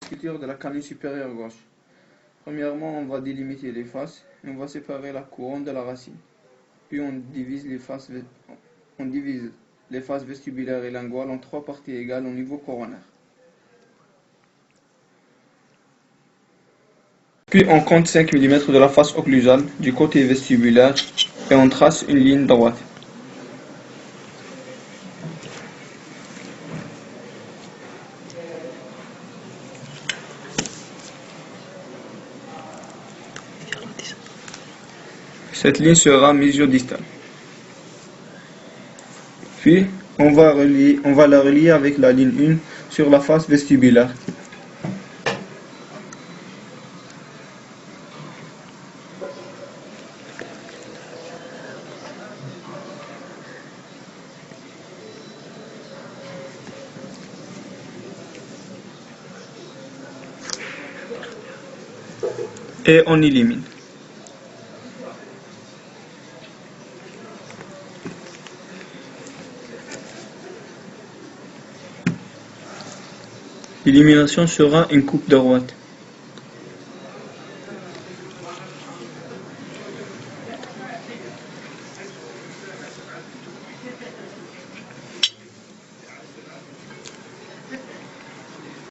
Sculpture de la canine supérieure gauche. Premièrement, on va délimiter les faces et on va séparer la couronne de la racine. Puis on divise les faces vestibulaires et linguales en 3 parties égales au niveau coronaire. Puis on compte 5 mm de la face occlusale du côté vestibulaire et on trace une ligne droite. Cette ligne sera mésiodistale. Puis on va la relier avec la ligne 1 sur la face vestibulaire. Et on élimine. L'élimination sera une coupe droite.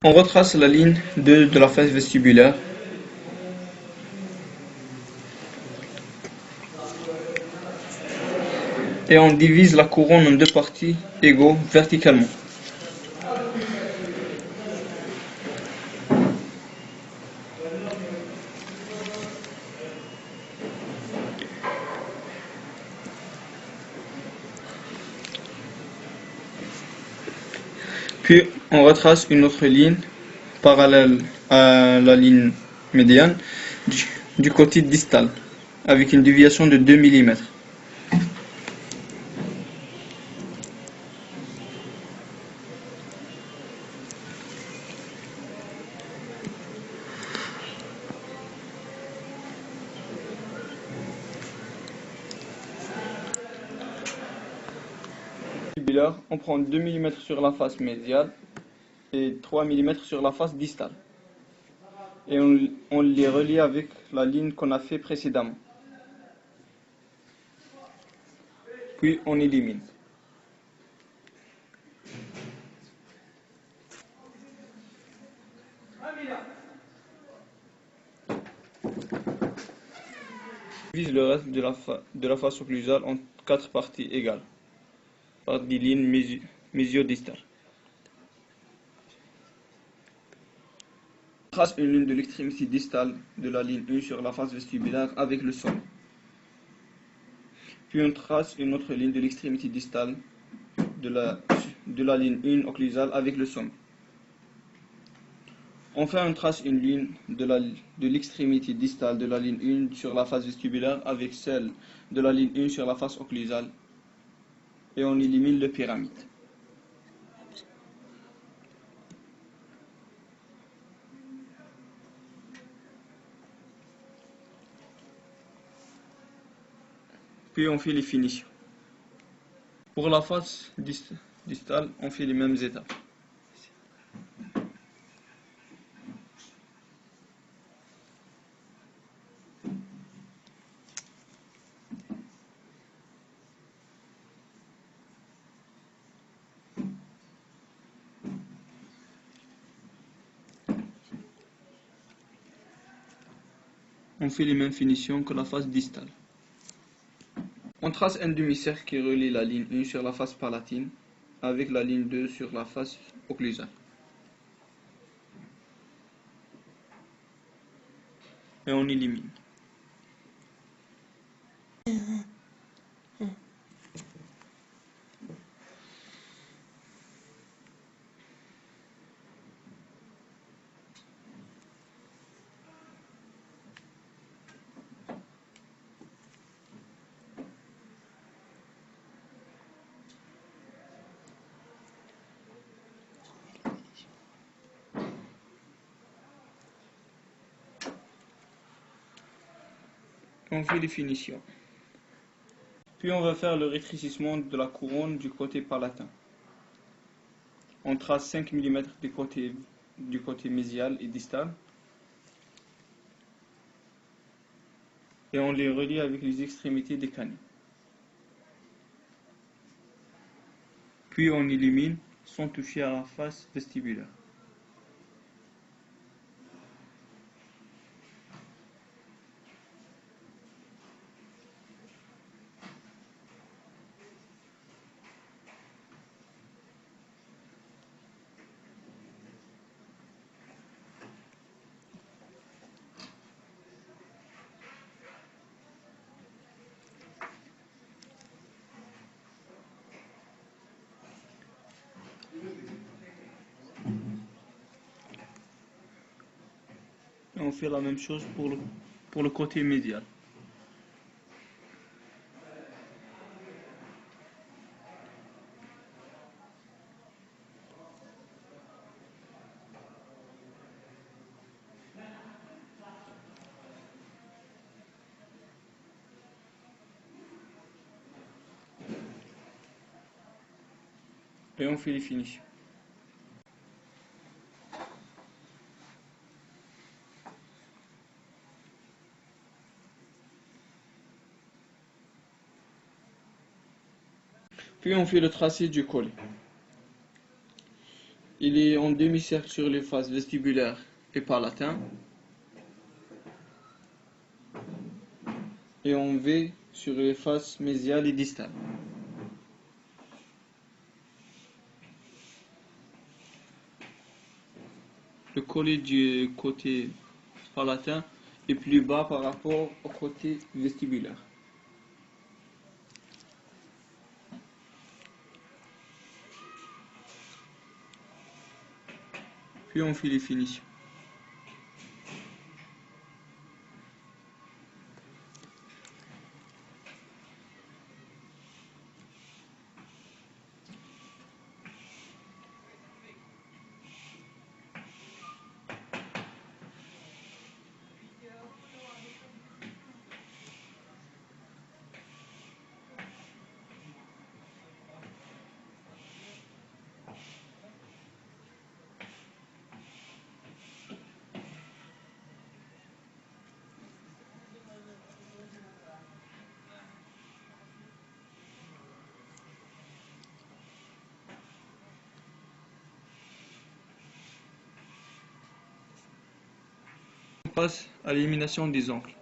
On retrace la ligne 2 de la face vestibulaire. Et on divise la couronne en 2 parties égaux verticalement. Puis on retrace une autre ligne parallèle à la ligne médiane du côté distal avec une déviation de 2 mm. On prend 2 mm sur la face médiale et 3 mm sur la face distale. Et on les relie avec la ligne qu'on a fait précédemment. Puis on élimine. On divise le reste de la face occlusale en 4 parties égales par des lignes mésiodistales. On trace une ligne de l'extrémité distale de la ligne 1 sur la face vestibulaire avec le sommet. Puis on trace une autre ligne de l'extrémité distale de la ligne 1 occlusale avec le sommet. Enfin, on trace une ligne de l'extrémité distale de la ligne 1 sur la face vestibulaire avec celle de la ligne 1 sur la face occlusale. Et on élimine le pyramide. Puis on fait les finitions. Pour la face distale, on fait les mêmes étapes. On fait les mêmes finitions que la face distale. On trace un demi-cercle qui relie la ligne 1 sur la face palatine avec la ligne 2 sur la face occlusale. Et on élimine. On fait les finitions. Puis on va faire le rétrécissement de la couronne du côté palatin. On trace 5 mm du côté du côté mésial et distal. Et on les relie avec les extrémités des canines. Puis on élimine sans toucher à la face vestibulaire. Et on fait la même chose pour le côté médial. Et on fait les finitions. Puis on fait le tracé du collet. Il est en demi-cercle sur les faces vestibulaires et palatin. Et en V sur les faces mésiales et distales. Le collet du côté palatin est plus bas par rapport au côté vestibulaire. Puis on fait les finitions. On passe à l'élimination des ongles.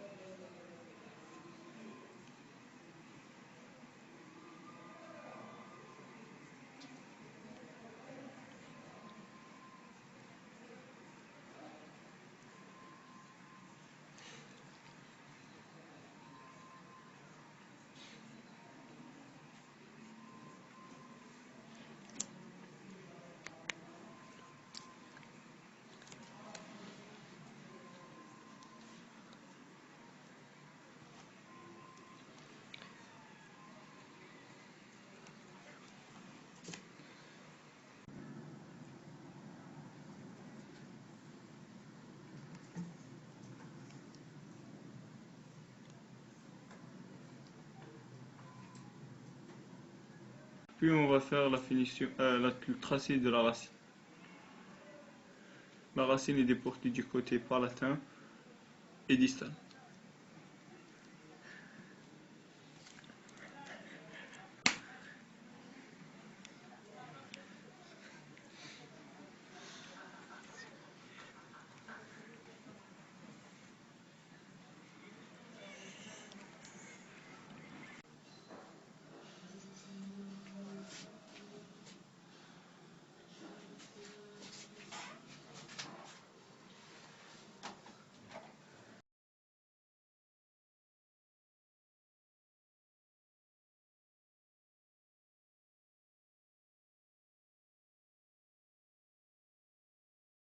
Puis on va faire la finition, le tracé de la racine. La racine est déportée du côté palatin et distal.